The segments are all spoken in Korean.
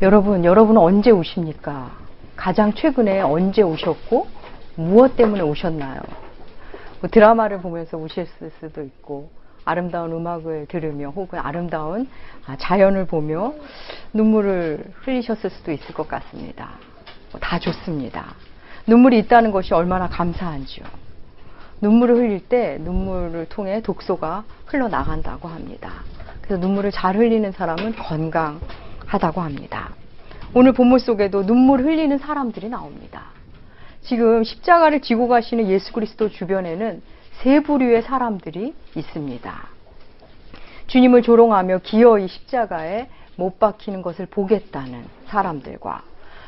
여러분은 언제 우십니까? 가장 최근에 언제 우셨고 무엇 때문에 우셨나요? 뭐 드라마를 보면서 우셨을 수도 있고, 아름다운 음악을 들으며 혹은 아름다운 자연을 보며 눈물을 흘리셨을 수도 있을 것 같습니다. 다 좋습니다. 눈물이 있다는 것이 얼마나 감사한지요. 눈물을 흘릴 때 눈물을 통해 독소가 흘러나간다고 합니다. 그래서 눈물을 잘 흘리는 사람은 건강하다고 합니다. 오늘 본문 속에도 눈물 흘리는 사람들이 나옵니다. 지금 십자가를 지고 가시는 예수 그리스도 주변에는 세 부류의 사람들이 있습니다. 주님을 조롱하며 기어이 십자가에 못 박히는 것을 보겠다는 사람들과,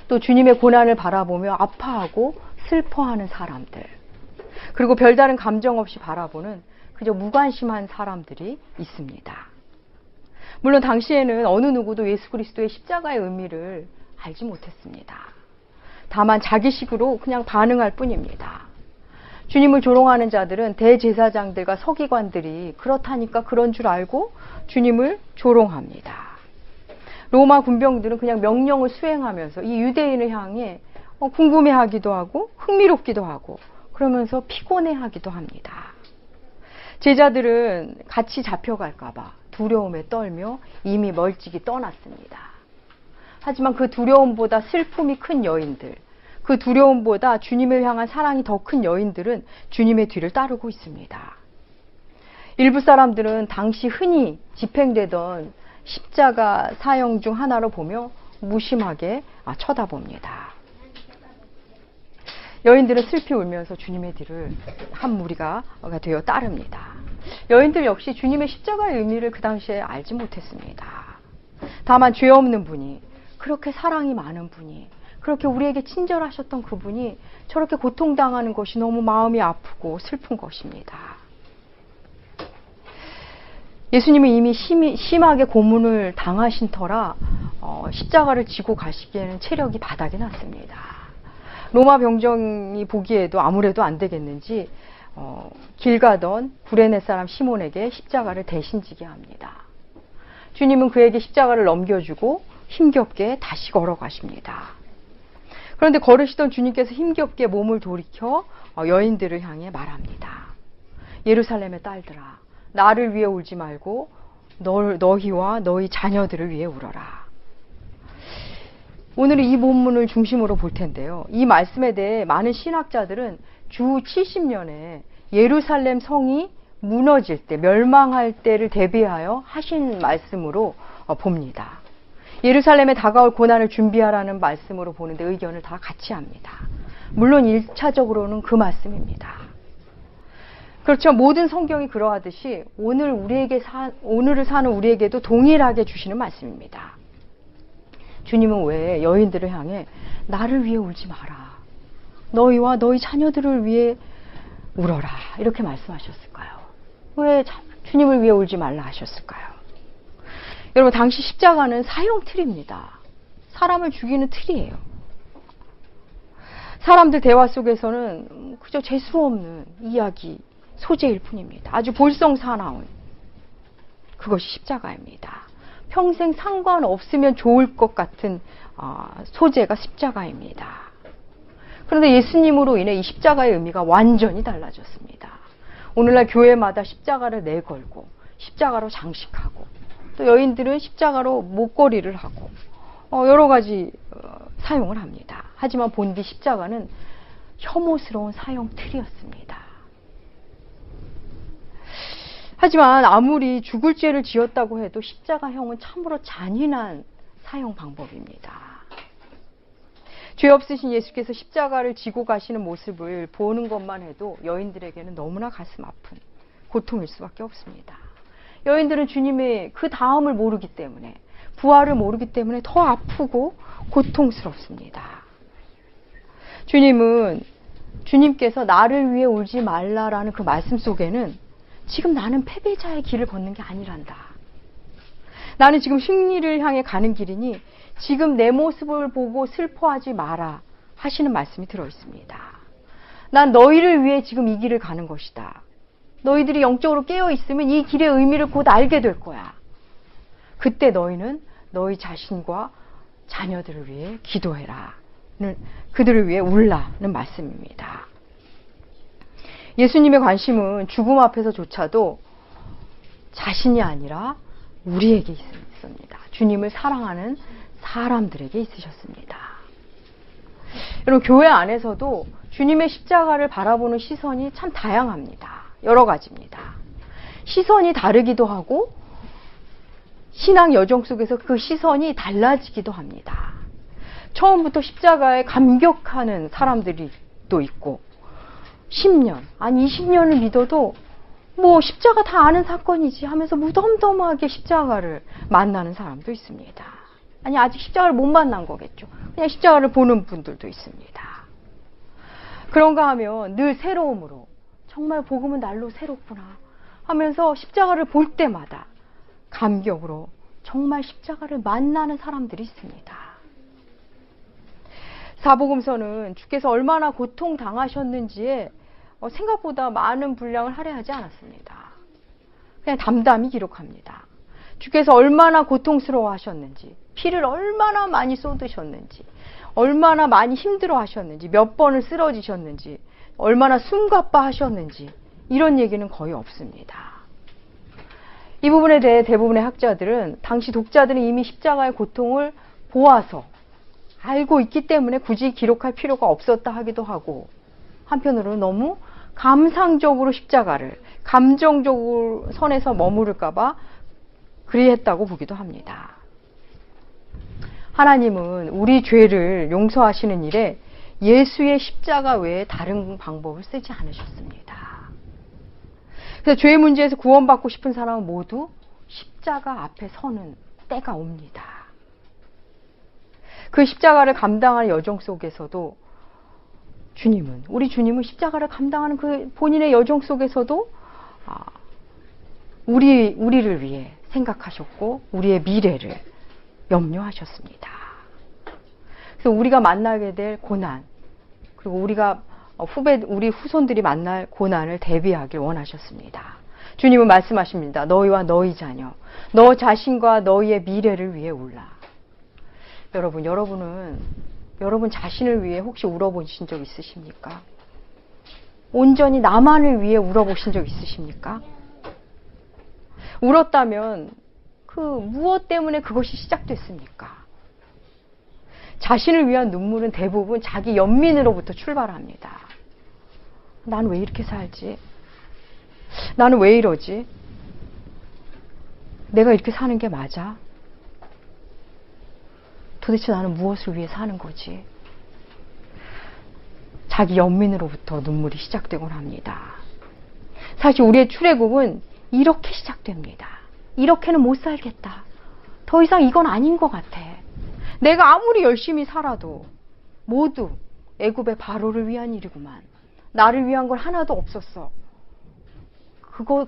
또 주님의 고난을 바라보며 아파하고 슬퍼하는 사람들, 그리고 별다른 감정 없이 바라보는 그저 무관심한 사람들이 있습니다. 물론 당시에는 어느 누구도 예수 그리스도의 십자가의 의미를 알지 못했습니다. 다만 자기식으로 그냥 반응할 뿐입니다. 주님을 조롱하는 자들은 대제사장들과 서기관들이 그렇다니까 그런 줄 알고 주님을 조롱합니다. 로마 군병들은 그냥 명령을 수행하면서 이 유대인을 향해 궁금해하기도 하고 흥미롭기도 하고 그러면서 피곤해하기도 합니다. 제자들은 같이 잡혀갈까봐 두려움에 떨며 이미 멀찍이 떠났습니다. 하지만 그 두려움보다 슬픔이 큰 여인들, 그 두려움보다 주님을 향한 사랑이 더 큰 여인들은 주님의 뒤를 따르고 있습니다. 일부 사람들은 당시 흔히 집행되던 십자가 사형 중 하나로 보며 무심하게 쳐다봅니다. 여인들은 슬피 울면서 주님의 뒤를 한 무리가 되어 따릅니다. 여인들 역시 주님의 십자가의 의미를 그 당시에 알지 못했습니다. 다만 죄 없는 분이, 그렇게 사랑이 많은 분이, 그렇게 우리에게 친절하셨던 그분이 저렇게 고통당하는 것이 너무 마음이 아프고 슬픈 것입니다. 예수님이 이미 심하게 고문을 당하신 터라 십자가를 지고 가시기에는 체력이 바닥이 났습니다. 로마 병정이 보기에도 아무래도 안 되겠는지 길 가던 구레네 사람 시몬에게 십자가를 대신 지게 합니다. 주님은 그에게 십자가를 넘겨주고 힘겹게 다시 걸어가십니다. 그런데 걸으시던 주님께서 힘겹게 몸을 돌이켜 여인들을 향해 말합니다. 예루살렘의 딸들아, 나를 위해 울지 말고 너희와 너희 자녀들을 위해 울어라. 오늘은 이 본문을 중심으로 볼 텐데요. 이 말씀에 대해 많은 신학자들은 주 70년에 예루살렘 성이 무너질 때, 멸망할 때를 대비하여 하신 말씀으로 봅니다. 예루살렘에 다가올 고난을 준비하라는 말씀으로 보는데 의견을 다 같이 합니다. 물론 1차적으로는 그 말씀입니다. 그렇죠. 모든 성경이 그러하듯이 오늘을 사는 우리에게도 동일하게 주시는 말씀입니다. 주님은 왜 여인들을 향해 나를 위해 울지 마라, 너희와 너희 자녀들을 위해 울어라 이렇게 말씀하셨을까요? 왜 주님을 위해 울지 말라 하셨을까요? 여러분, 당시 십자가는 사형 틀입니다. 사람을 죽이는 틀이에요. 사람들 대화 속에서는 그저 재수 없는 이야기, 소재일 뿐입니다. 아주 볼썽사나운 그것이 십자가입니다. 평생 상관없으면 좋을 것 같은 소재가 십자가입니다. 그런데 예수님으로 인해 이 십자가의 의미가 완전히 달라졌습니다. 오늘날 교회마다 십자가를 내걸고 십자가로 장식하고, 또 여인들은 십자가로 목걸이를 하고 여러 가지 사용을 합니다. 하지만 본디 십자가는 혐오스러운 사형 틀이었습니다. 하지만 아무리 죽을 죄를 지었다고 해도 십자가형은 참으로 잔인한 사형 방법입니다. 죄 없으신 예수께서 십자가를 지고 가시는 모습을 보는 것만 해도 여인들에게는 너무나 가슴 아픈 고통일 수밖에 없습니다. 여인들은 주님의 그 다음을 모르기 때문에, 부활을 모르기 때문에 더 아프고 고통스럽습니다. 주님께서 나를 위해 울지 말라라는 그 말씀 속에는 지금 나는 패배자의 길을 걷는 게 아니란다. 나는 지금 승리를 향해 가는 길이니 지금 내 모습을 보고 슬퍼하지 마라 하시는 말씀이 들어있습니다. 난 너희를 위해 지금 이 길을 가는 것이다. 너희들이 영적으로 깨어있으면 이 길의 의미를 곧 알게 될 거야. 그때 너희는 너희 자신과 자녀들을 위해 기도해라. 그들을 위해 울라는 말씀입니다. 예수님의 관심은 죽음 앞에서조차도 자신이 아니라 우리에게 있습니다. 주님을 사랑하는 사람들에게 있으셨습니다. 여러분, 교회 안에서도 주님의 십자가를 바라보는 시선이 참 다양합니다. 여러 가지입니다. 시선이 다르기도 하고 신앙 여정 속에서 그 시선이 달라지기도 합니다. 처음부터 십자가에 감격하는 사람들이 또 있고 10년, 아니 20년을 믿어도 뭐 십자가 다 아는 사건이지 하면서 무덤덤하게 십자가를 만나는 사람도 있습니다. 아니 아직 십자가를 못 만난 거겠죠. 그냥 십자가를 보는 분들도 있습니다. 그런가 하면 늘 새로움으로 정말 복음은 날로 새롭구나 하면서 십자가를 볼 때마다 감격으로 정말 십자가를 만나는 사람들이 있습니다. 사복음서는 주께서 얼마나 고통당하셨는지에 생각보다 많은 분량을 할애하지 않았습니다. 그냥 담담히 기록합니다. 주께서 얼마나 고통스러워하셨는지, 피를 얼마나 많이 쏟으셨는지, 얼마나 많이 힘들어하셨는지, 몇 번을 쓰러지셨는지, 얼마나 숨가빠하셨는지 이런 얘기는 거의 없습니다. 이 부분에 대해 대부분의 학자들은 당시 독자들은 이미 십자가의 고통을 보아서 알고 있기 때문에 굳이 기록할 필요가 없었다 하기도 하고, 한편으로는 너무 감상적으로 십자가를 감정적으로 선에서 머무를까봐 그리했다고 보기도 합니다. 하나님은 우리 죄를 용서하시는 일에 예수의 십자가 외에 다른 방법을 쓰지 않으셨습니다. 그래서 죄의 문제에서 구원받고 싶은 사람은 모두 십자가 앞에 서는 때가 옵니다. 그 십자가를 감당하는 여정 속에서도 우리 주님은 십자가를 감당하는 그 본인의 여정 속에서도 우리를 위해 생각하셨고 우리의 미래를 염려하셨습니다. 그래서 우리가 만나게 될 고난, 그리고 우리 후손들이 만날 고난을 대비하길 원하셨습니다. 주님은 말씀하십니다. 너희와 너희 자녀, 너 자신과 너희의 미래를 위해 울라. 여러분은 여러분 자신을 위해 혹시 울어보신 적 있으십니까? 온전히 나만을 위해 울어보신 적 있으십니까? 울었다면 무엇 때문에 그것이 시작됐습니까? 자신을 위한 눈물은 대부분 자기 연민으로부터 출발합니다. 나는 왜 이렇게 살지? 나는 왜 이러지? 내가 이렇게 사는 게 맞아? 도대체 나는 무엇을 위해 사는 거지? 자기 연민으로부터 눈물이 시작되곤 합니다. 사실 우리의 출애굽은 이렇게 시작됩니다. 이렇게는 못 살겠다. 더 이상 이건 아닌 것 같아. 내가 아무리 열심히 살아도 모두 애굽의 바로를 위한 일이구만. 나를 위한 건 하나도 없었어.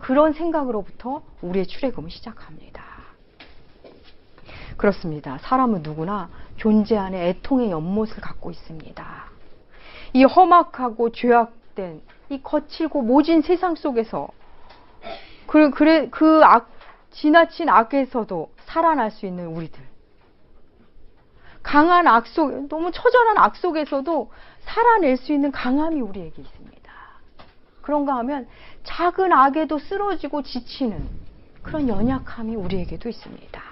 그런 생각으로부터 우리의 출애굽은 시작합니다. 그렇습니다. 사람은 누구나 존재 안에 애통의 연못을 갖고 있습니다. 이 험악하고 죄악된 이 거칠고 모진 세상 속에서 지나친 악에서도 살아날 수 있는 우리들, 강한 악 속, 너무 처절한 악 속에서도 살아낼 수 있는 강함이 우리에게 있습니다. 그런가 하면 작은 악에도 쓰러지고 지치는 그런 연약함이 우리에게도 있습니다.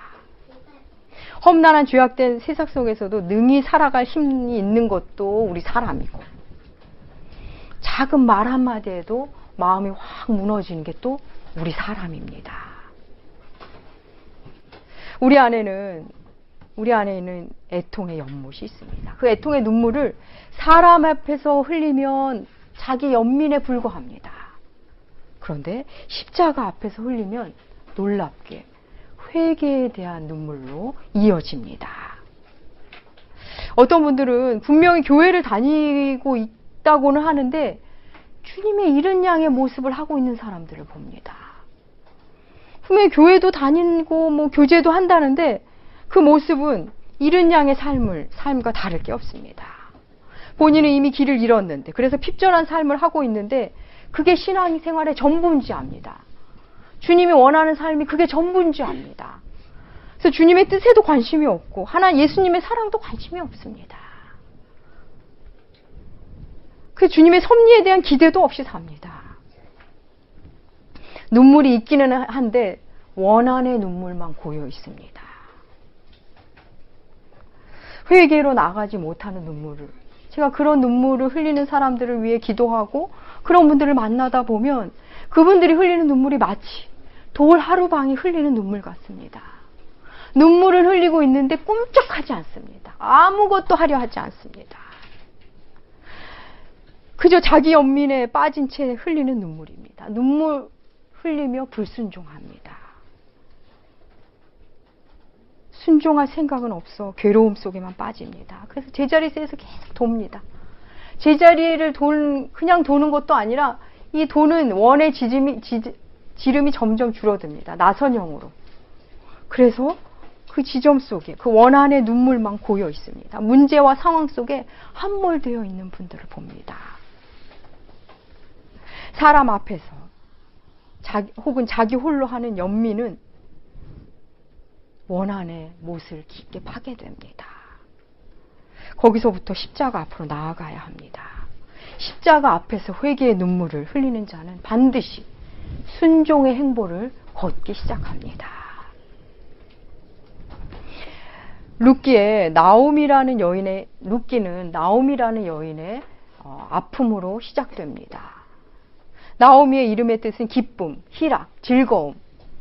험난한 죄악된 세상 속에서도 능히 살아갈 힘이 있는 것도 우리 사람이고, 작은 말 한마디에도 마음이 확 무너지는 게 또 우리 사람입니다. 우리 안에는 애통의 연못이 있습니다. 그 애통의 눈물을 사람 앞에서 흘리면 자기 연민에 불과합니다. 그런데 십자가 앞에서 흘리면 놀랍게 회개에 대한 눈물로 이어집니다. 어떤 분들은 분명히 교회를 다니고 있다고는 하는데 주님의 이른 양의 모습을 하고 있는 사람들을 봅니다. 분명히 교회도 다니고 교제도 한다는데 그 모습은 이른 양의 삶과 다를 게 없습니다. 본인은 이미 길을 잃었는데, 그래서 핍절한 삶을 하고 있는데 그게 신앙생활의 전부인지 압니다. 주님이 원하는 삶이 그게 전부인지 압니다. 그래서 주님의 뜻에도 관심이 없고 하나님 예수님의 사랑도 관심이 없습니다. 그 주님의 섭리에 대한 기대도 없이 삽니다. 눈물이 있기는 한데 원한의 눈물만 고여 있습니다. 회개로 나가지 못하는 눈물을, 제가 그런 눈물을 흘리는 사람들을 위해 기도하고 그런 분들을 만나다 보면 그분들이 흘리는 눈물이 마치 돌 하루방이 흘리는 눈물 같습니다. 눈물을 흘리고 있는데 꿈쩍하지 않습니다. 아무것도 하려 하지 않습니다. 그저 자기 연민에 빠진 채 흘리는 눈물입니다. 눈물 흘리며 불순종합니다. 순종할 생각은 없어 괴로움 속에만 빠집니다. 그래서 제자리에서 계속 돕니다. 제자리를 그냥 도는 것도 아니라 이 도는 원의 지름이 점점 줄어듭니다. 나선형으로. 그래서 그 지점 속에 그 원한의 눈물만 고여 있습니다. 문제와 상황 속에 함몰되어 있는 분들을 봅니다. 사람 앞에서 혹은 자기 홀로 하는 연민은 원한의 못을 깊게 파게 됩니다. 거기서부터 십자가 앞으로 나아가야 합니다. 십자가 앞에서 회개의 눈물을 흘리는 자는 반드시 순종의 행보를 걷기 시작합니다. 룻기는 나오미라는 여인의 아픔으로 시작됩니다. 나오미의 이름의 뜻은 기쁨, 희락, 즐거움,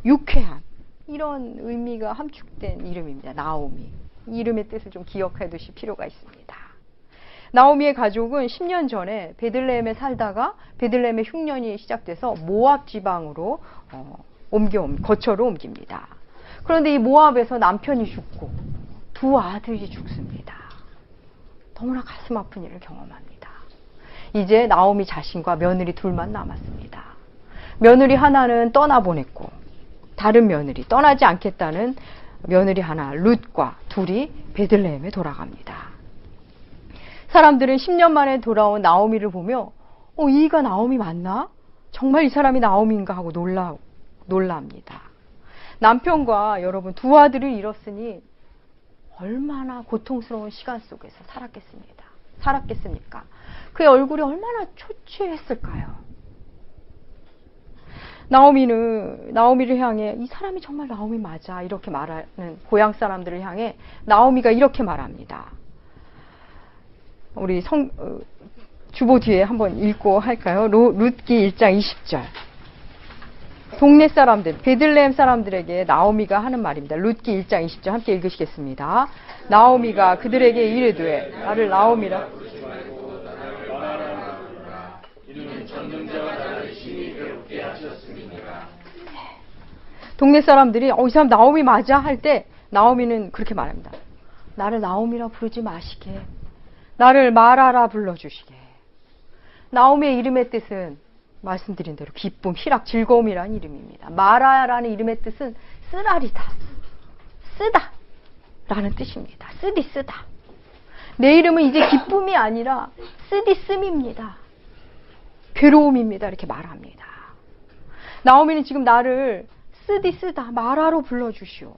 유쾌함, 이런 의미가 함축된 이름입니다. 나오미. 이름의 뜻을 좀 기억해 두실 필요가 있습니다. 나오미의 가족은 10년 전에 베들레헴에 살다가 베들레헴의 흉년이 시작돼서 모압 지방으로 거처로 옮깁니다. 그런데 이 모압에서 남편이 죽고 두 아들이 죽습니다. 너무나 가슴 아픈 일을 경험합니다. 이제 나오미 자신과 며느리 둘만 남았습니다. 며느리 하나는 떠나보냈고 다른 며느리, 떠나지 않겠다는 며느리 하나 룻과 둘이 베들레헴에 돌아갑니다. 사람들은 10년 만에 돌아온 나오미를 보며 이가 나오미 맞나? 정말 이 사람이 나오미인가 하고 놀랍니다. 남편과 여러분 두 아들을 잃었으니 얼마나 고통스러운 시간 속에서 살았겠습니까? 그의 얼굴이 얼마나 초췌했을까요? 나오미를 향해 이 사람이 정말 나오미 맞아 이렇게 말하는 고향 사람들을 향해 나오미가 이렇게 말합니다. 우리 주보 뒤에 한번 읽고 할까요? 룻기 1장 20절. 동네 사람들, 베들레헴 사람들에게 나오미가 하는 말입니다. 룻기 1장 20절 함께 읽으시겠습니다. 나오미가 그들에게 이르되 나를 나오미라 동네 사람들이 이 사람 나오미 맞아 할 때 나오미는 그렇게 말합니다. 나를 나오미라 부르지 마시게. 나를 마라라 불러주시게. 나오미의 이름의 뜻은 말씀드린 대로 기쁨, 희락, 즐거움이라는 이름입니다. 마라라는 이름의 뜻은 쓰라리다, 쓰다 라는 뜻입니다. 쓰다. 내 이름은 이제 기쁨이 아니라 쓰디씀입니다. 괴로움입니다. 이렇게 말합니다. 나오미는 지금 나를 쓰다 마라로 불러주시오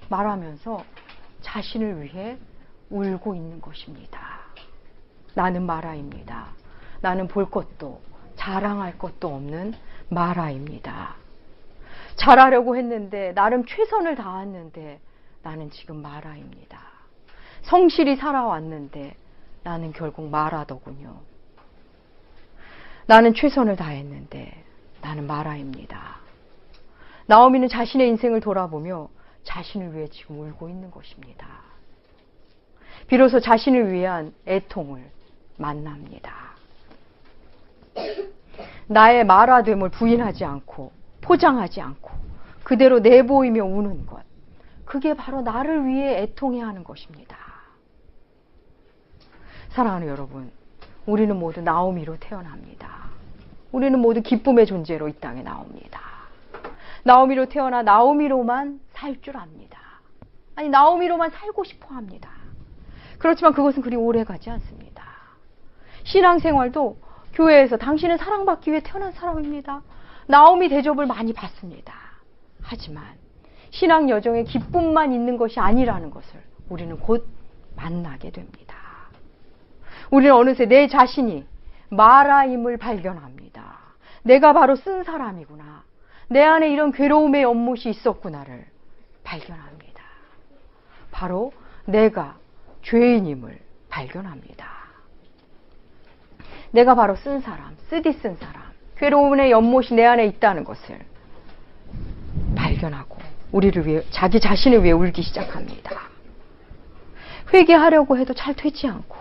말하면서 자신을 위해 울고 있는 것입니다. 나는 마라입니다. 나는 볼 것도 자랑할 것도 없는 마라입니다. 잘하려고 했는데 나름 최선을 다했는데 나는 지금 마라입니다. 성실히 살아왔는데 나는 결국 마라더군요. 나는 최선을 다했는데 나는 마라입니다. 나오미는 자신의 인생을 돌아보며 자신을 위해 지금 울고 있는 것입니다. 비로소 자신을 위한 애통을 만납니다. 나의 마라됨을 부인하지 않고 포장하지 않고 그대로 내보이며 우는 것, 그게 바로 나를 위해 애통해야 하는 것입니다. 사랑하는 여러분, 우리는 모두 나오미로 태어납니다. 우리는 모두 기쁨의 존재로 이 땅에 나옵니다. 나오미로 태어나 나오미로만 살 줄 압니다. 아니, 나오미로만 살고 싶어 합니다. 그렇지만 그것은 그리 오래 가지 않습니다. 신앙생활도 교회에서 당신은 사랑받기 위해 태어난 사람입니다. 나오미 대접을 많이 받습니다. 하지만 신앙 여정에 기쁨만 있는 것이 아니라는 것을 우리는 곧 만나게 됩니다. 우리는 어느새 내 자신이 마라임을 발견합니다. 내가 바로 쓴 사람이구나. 내 안에 이런 괴로움의 연못이 있었구나를 발견합니다. 바로 내가 죄인임을 발견합니다. 내가 바로 쓴 사람, 쓰디 쓴 사람, 괴로움의 연못이 내 안에 있다는 것을 발견하고 우리를 위해, 자기 자신을 위해 울기 시작합니다. 회개하려고 해도 잘 되지 않고,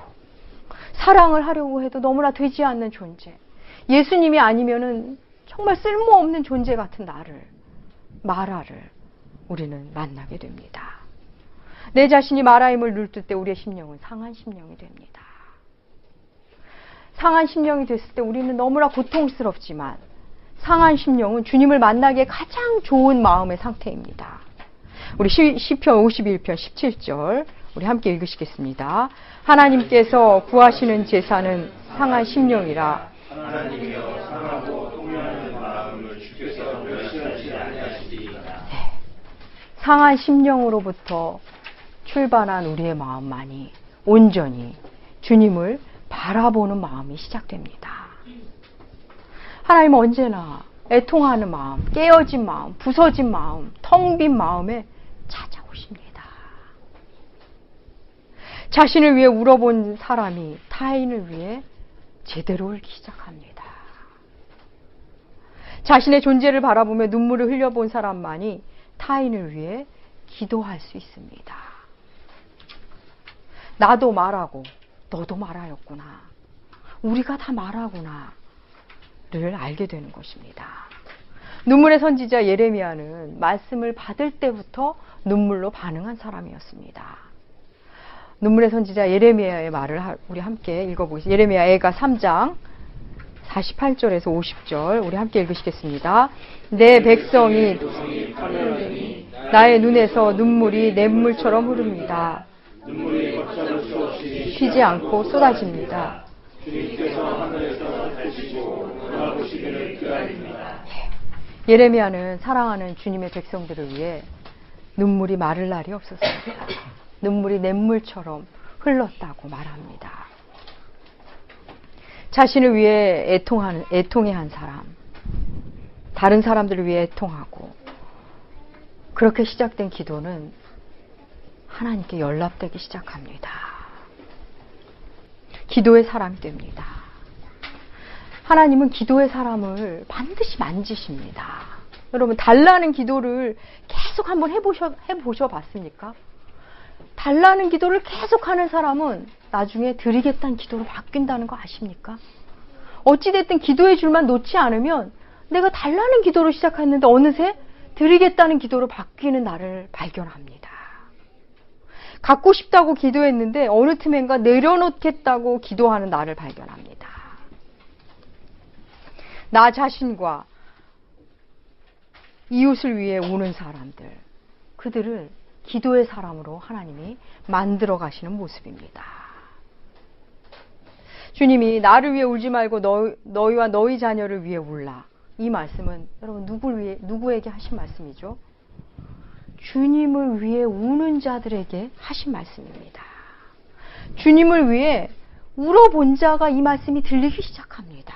사랑을 하려고 해도 너무나 되지 않는 존재, 예수님이 아니면은 정말 쓸모없는 존재 같은 나를, 마라를 우리는 만나게 됩니다. 내 자신이 마라임을 눌뜰 때 우리의 심령은 상한 심령이 됩니다. 상한 심령이 됐을 때 우리는 너무나 고통스럽지만 상한 심령은 주님을 만나기에 가장 좋은 마음의 상태입니다. 우리 시편 51편 17절 우리 함께 읽으시겠습니다. 하나님께서 구하시는 제사는 상한 심령이라. 하나님이여 상하고 통면하는 마음을 주께서 멸시하지 아니하시리이다. 상한 심령으로부터 출발한 우리의 마음만이 온전히 주님을 바라보는 마음이 시작됩니다. 하나님은 언제나 애통하는 마음, 깨어진 마음, 부서진 마음, 텅 빈 마음에 찾아오십니다. 자신을 위해 울어본 사람이 타인을 위해 제대로 울기 시작합니다. 자신의 존재를 바라보며 눈물을 흘려본 사람만이 타인을 위해 기도할 수 있습니다. 나도 말하고 너도 말하였구나. 우리가 다 말하구나를 알게 되는 것입니다. 눈물의 선지자 예레미야는 말씀을 받을 때부터 눈물로 반응한 사람이었습니다. 눈물의 선지자 예레미야의 말을 우리 함께 읽어보겠습니다. 예레미야 애가 3장 48절에서 50절 우리 함께 읽으시겠습니다. 내 백성이 나의 눈에서 눈물이 냇물처럼 흐릅니다. 눈물이 걷잡을 수 없이 쉬지 않고 쏟아집니다. 주님께서 하늘에서 달시고 돌아보시기를 기다립니다. 예레미야는 사랑하는 주님의 백성들을 위해 눈물이 마를 날이 없었습니다. 눈물이 냇물처럼 흘렀다고 말합니다. 자신을 위해 애통해한 사람, 다른 사람들을 위해 애통하고 그렇게 시작된 기도는 하나님께 연락되기 시작합니다. 기도의 사람이 됩니다. 하나님은 기도의 사람을 반드시 만지십니다. 여러분, 달라는 기도를 계속 한번 해보셔 봤습니까? 달라는 기도를 계속하는 사람은 나중에 드리겠다는 기도로 바뀐다는 거 아십니까? 어찌됐든 기도의 줄만 놓지 않으면 내가 달라는 기도로 시작했는데 어느새 드리겠다는 기도로 바뀌는 나를 발견합니다. 갖고 싶다고 기도했는데 어느 틈엔가 내려놓겠다고 기도하는 나를 발견합니다. 나 자신과 이웃을 위해 우는 사람들, 그들을 기도의 사람으로 하나님이 만들어 가시는 모습입니다. 주님이 나를 위해 울지 말고 너희와 너희 자녀를 위해 울라. 이 말씀은 여러분 누구에게 하신 말씀이죠? 주님을 위해 우는 자들에게 하신 말씀입니다. 주님을 위해 울어본 자가 이 말씀이 들리기 시작합니다.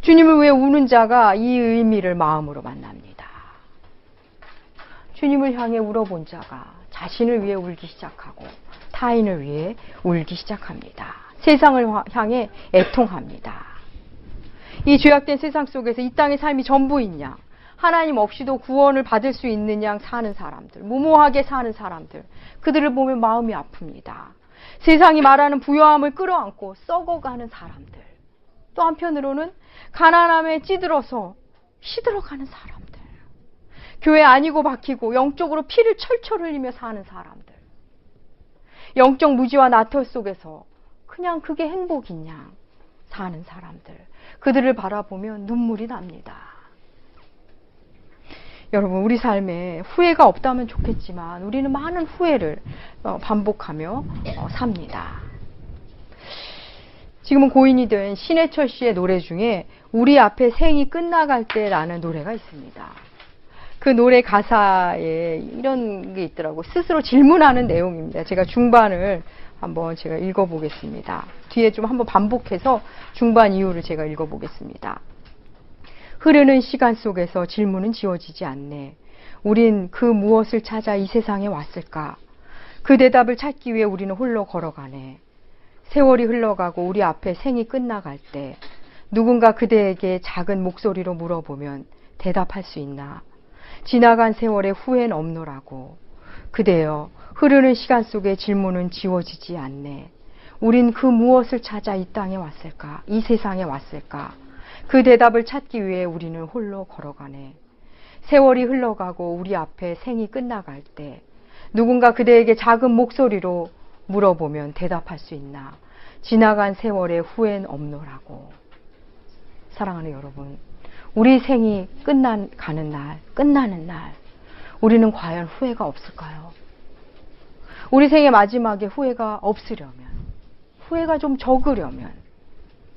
주님을 위해 우는 자가 이 의미를 마음으로 만납니다. 주님을 향해 울어본 자가 자신을 위해 울기 시작하고 타인을 위해 울기 시작합니다. 세상을 향해 애통합니다. 이 죄악된 세상 속에서 이 땅의 삶이 전부인 양, 하나님 없이도 구원을 받을 수 있는 양 사는 사람들, 무모하게 사는 사람들, 그들을 보면 마음이 아픕니다. 세상이 말하는 부요함을 끌어안고 썩어가는 사람들, 또 한편으로는 가난함에 찌들어서 시들어가는 사람들, 교회 아니고 박히고 영적으로 피를 철철 흘리며 사는 사람들, 영적 무지와 나털 속에서 그냥 그게 행복인 양 사는 사람들, 그들을 바라보면 눈물이 납니다. 여러분, 우리 삶에 후회가 없다면 좋겠지만 우리는 많은 후회를 반복하며 삽니다. 지금은 고인이 된 신해철 씨의 노래 중에 우리 앞에 생이 끝나갈 때라는 노래가 있습니다. 그 노래 가사에 이런 게 있더라고. 스스로 질문하는 내용입니다. 제가 중반을 한번 제가 읽어보겠습니다. 뒤에 좀 한번 반복해서 중반 이후를 제가 읽어보겠습니다. 흐르는 시간 속에서 질문은 지워지지 않네. 우린 그 무엇을 찾아 이 세상에 왔을까? 그 대답을 찾기 위해 우리는 홀로 걸어가네. 세월이 흘러가고 우리 앞에 생이 끝나갈 때 누군가 그대에게 작은 목소리로 물어보면 대답할 수 있나? 지나간 세월의 후회는 없노라고. 그대여, 흐르는 시간 속에 질문은 지워지지 않네. 우린 그 무엇을 찾아 이 땅에 왔을까? 이 세상에 왔을까? 그 대답을 찾기 위해 우리는 홀로 걸어가네. 세월이 흘러가고 우리 앞에 생이 끝나갈 때 누군가 그대에게 작은 목소리로 물어보면 대답할 수 있나? 지나간 세월의 후회는 없노라고. 사랑하는 여러분, 우리 생이 끝나는 날, 우리는 과연 후회가 없을까요? 우리 생의 마지막에 후회가 없으려면, 후회가 좀 적으려면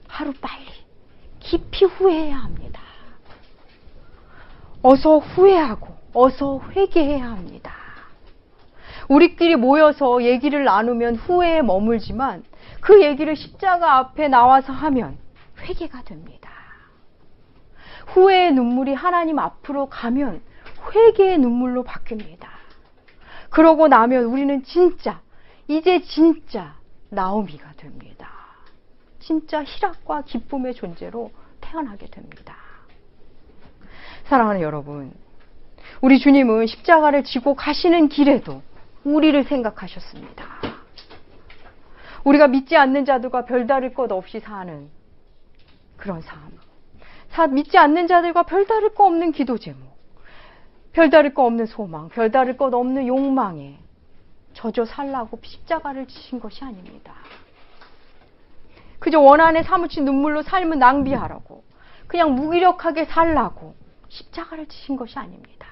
하루 빨리 깊이 후회해야 합니다. 어서 후회하고 어서 회개해야 합니다. 우리끼리 모여서 얘기를 나누면 후회에 머물지만 그 얘기를 십자가 앞에 나와서 하면 회개가 됩니다. 후회의 눈물이 하나님 앞으로 가면 회개의 눈물로 바뀝니다. 그러고 나면 우리는 이제 진짜 나오미가 됩니다. 진짜 희락과 기쁨의 존재로 태어나게 됩니다. 사랑하는 여러분, 우리 주님은 십자가를 지고 가시는 길에도 우리를 생각하셨습니다. 우리가 믿지 않는 자들과 별다를 것 없이 사는 그런 삶, 믿지 않는 자들과 별다를 것 없는 기도 제목, 별다를 것 없는 소망, 별다를 것 없는 욕망에 젖어 살라고 십자가를 지신 것이 아닙니다. 그저 원한에 사무친 눈물로 삶을 낭비하라고, 그냥 무기력하게 살라고 십자가를 지신 것이 아닙니다.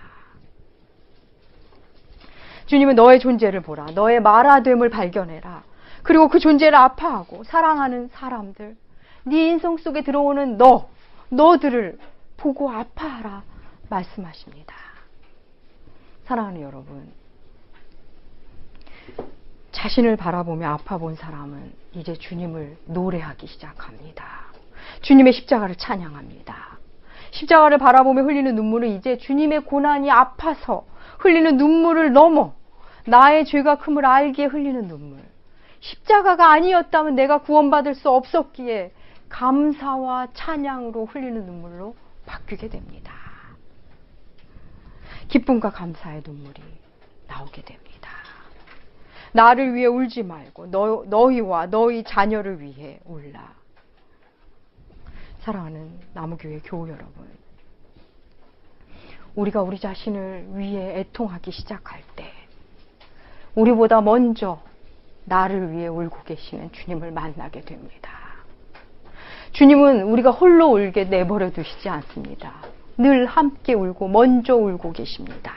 주님은 너의 존재를 보라. 너의 말아됨을 발견해라. 그리고 그 존재를 아파하고 사랑하는 사람들, 네 인생 속에 들어오는 너들을 보고 아파하라 말씀하십니다. 사랑하는 여러분, 자신을 바라보며 아파본 사람은 이제 주님을 노래하기 시작합니다. 주님의 십자가를 찬양합니다. 십자가를 바라보며 흘리는 눈물은 이제 주님의 고난이 아파서 흘리는 눈물을 넘어 나의 죄가 큼을 알기에 흘리는 눈물. 십자가가 아니었다면 내가 구원받을 수 없었기에 감사와 찬양으로 흘리는 눈물로 바뀌게 됩니다. 기쁨과 감사의 눈물이 나오게 됩니다. 나를 위해 울지 말고 너희와 너희 자녀를 위해 울라. 사랑하는 나무교회 교우 여러분, 우리가 우리 자신을 위해 애통하기 시작할 때 우리보다 먼저 나를 위해 울고 계시는 주님을 만나게 됩니다. 주님은 우리가 홀로 울게 내버려 두시지 않습니다. 늘 함께 울고 먼저 울고 계십니다.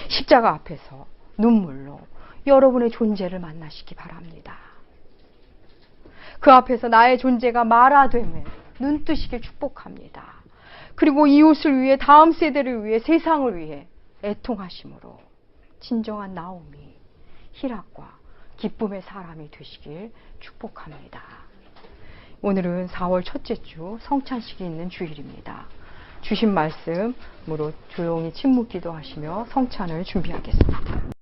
십자가 앞에서 눈물로 여러분의 존재를 만나시기 바랍니다. 그 앞에서 나의 존재가 말아됨을 눈뜨시길 축복합니다. 그리고 이웃을 위해, 다음 세대를 위해, 세상을 위해 애통하심으로 진정한 나오미, 희락과 기쁨의 사람이 되시길 축복합니다. 오늘은 4월 첫째 주 성찬식이 있는 주일입니다. 주신 말씀으로 조용히 침묵 기도하시며 성찬을 준비하겠습니다.